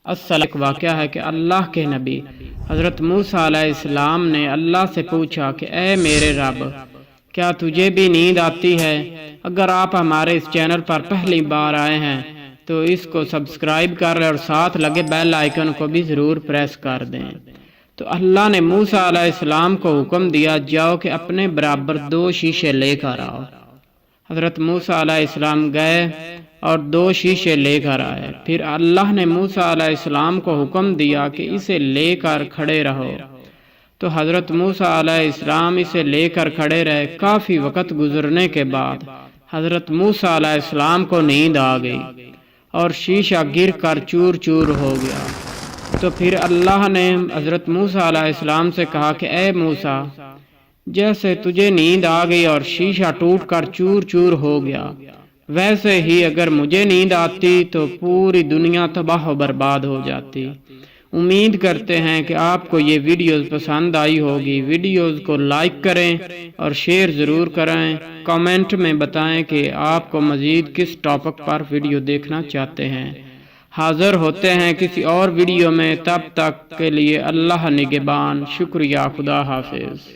ایک واقعہ ہے کہ اللہ کے نبی حضرت موسیٰ علیہ السلام نے اللہ سے پوچھا کہ اے میرے رب، کیا تجھے بھی نیند آتی ہے؟ اگر آپ ہمارے اس چینل پر پہلی بار آئے ہیں تو اس کو سبسکرائب کر لیں اور ساتھ لگے بیل آئیکن کو بھی ضرور پریس کر دیں۔ تو اللہ نے موسیٰ علیہ السلام کو حکم دیا، جاؤ کہ اپنے برابر 2 شیشے لے کر آؤ۔ حضرت موسیٰ علیہ السلام گئے اور 2 شیشے لے کر آئے۔ پھر اللہ نے موسیٰ علیہ السلام کو حکم دیا کہ اسے لے کر کھڑے رہو۔ تو حضرت موسیٰ علیہ السلام اسے لے کر کھڑے رہے۔ کافی وقت گزرنے کے بعد حضرت موسیٰ علیہ السلام کو نیند آ گئی اور شیشہ گر کر چور چور ہو گیا۔ تو پھر اللہ نے حضرت موسیٰ علیہ السلام سے کہا کہ اے موسیٰ، جیسے تجھے نیند آ گئی اور شیشہ ٹوٹ کر چور چور ہو گیا، ویسے ہی اگر مجھے نیند آتی تو پوری دنیا تباہ و برباد ہو جاتی۔ امید کرتے ہیں کہ آپ کو یہ ویڈیوز پسند آئی ہوگی۔ ویڈیوز کو لائک کریں اور شیئر ضرور کریں۔ کمنٹ میں بتائیں کہ آپ کو مزید کس ٹاپک پر ویڈیو دیکھنا چاہتے ہیں۔ حاضر ہوتے ہیں کسی اور ویڈیو میں، تب تک کے لیے اللہ نگہبان۔ شکریہ، خدا حافظ۔